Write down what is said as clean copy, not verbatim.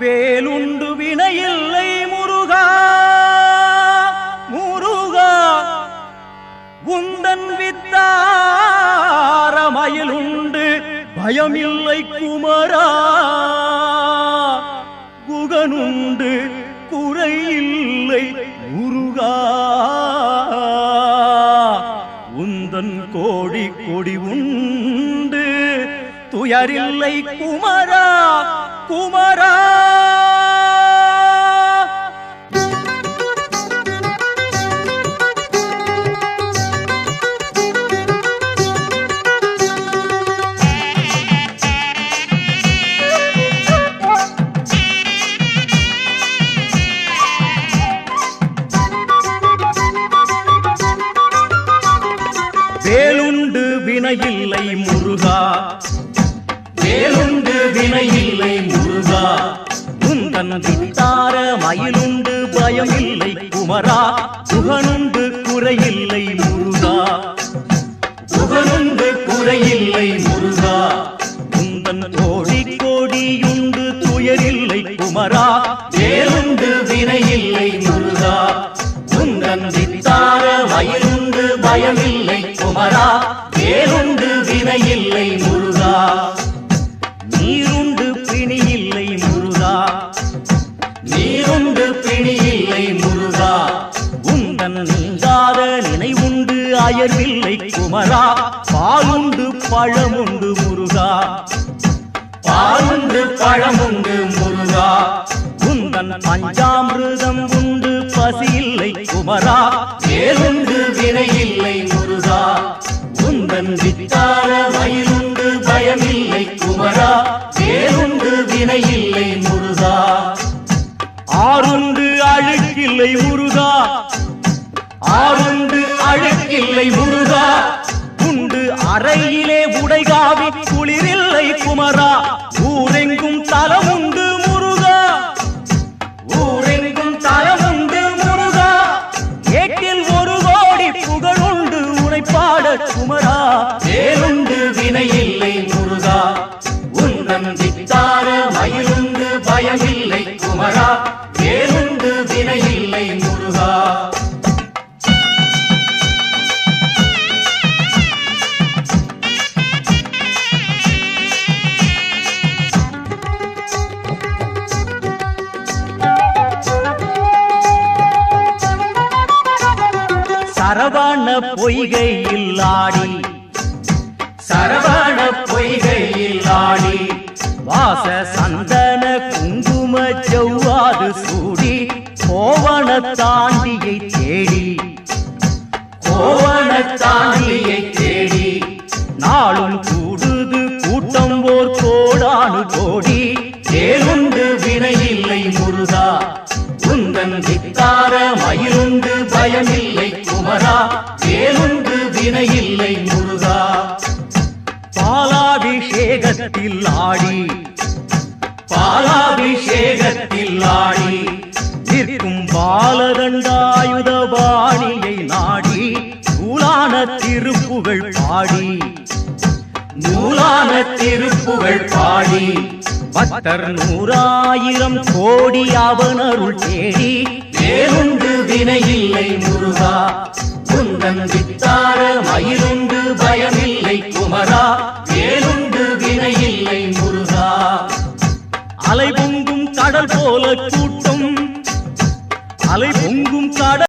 வேலுண்டு வினையில்லை முருகா முருகா உந்தன் வித்தாரமயிலுண்டு பயமில்லை குமரா குகனுண்டு குறையில்லை முருகா உந்தன் கோடி கொடி உண்டு துயரில்லை குமரா குமரா வேலுண்டு வினையில்லை முருகா வேலுண்டு வினையில்லை முருகா உந்தன் வித்தார மயிலுண்டு பயமில்லை குமரா குகனுண்டு குறையில்லை முருகா குகனுண்டு குறையில்லை முருகா உந்தன் கோடி கோடியுண்டு துயரில்லை குமரா வேலுண்டு வினையில்லை முருகா உந்தன் வித்தார மயிலுண்டு பயமில்லை குமரா வேலுண்டு வினையில்லை முருகா நீருண்டு பிணியில்லை முருகா நீருண்டு பிணியில்லை முருகா உந்தன் நீங்காத நினைவுண்டு அயர்வில்லை குமரா பாலுண்டு பழமுண்டு முருகா பாலுண்டு பழமுண்டு முருகா உந்தன் பஞ்சாமிருதம் உண்டு பசியில்லை குமரா வேலுண்டு வினையில்லை முருகா உந்தன் வித்தார மயிலுண்டு பயமில்லை குமரா வேலுண்டு வினையில்லை முருகா ஆறுண்டு அழுக்கில்லை முருகா ஆறுண்டு அழுக்கில்லை முருகா உண்டு அறையிலே உடைகாவி குளிரில்லை குமரா ஊரெங்கும் தலமுண்டு முருகா ஊரெங்கும் தலமுண்டு முருகா ஏட்டில் ஒரு கோடி புகழுண்டு உரைப்பாட குமரா வேலுண்டு வினையில்லை முருகா உந்தன் வித்தார மயிலுண்டு பயமில்லை குமரா வேலுண்டு வினையில்லை முருகா சரவண பொய்கையில் ஆடி சரவண பொய்கையில் ஆடி வாச சந்தன குங்கும செவ்வாது சூடி கோவண தாண்டியை தேடி கோவண தாண்டியை தேடி நாளும் கூடுது கூட்டம் ஓர் கோடானு கோடி வேலுண்டு வினையில்லை முருகா உந்தன் வித்தார மயிலுண்டு பயமில்லை குமரா வேலுண்டு வினையில்லை முருகா பாலாபிஷேகத்தில் ஆடி பாலாபிஷேகத்தில் ஆடி நிற்கும் பாலதண்டாயுத வாணியை நாடி நூலான திருப்புகழ் பாடி நூலான திருப்புகழ் பாடி பக்தர் 100,000 கோடி அவனருள் தேடி வேலுண்டு வினையில்லை முருகா உந்தன் வித்தார மயிலுண்டு பயமில்லை குமரா வேலுண்டு வினையில்லை முருகா அலை பொங்கும் கடல் போல கூட்டம் அலை பொங்கும் கடல்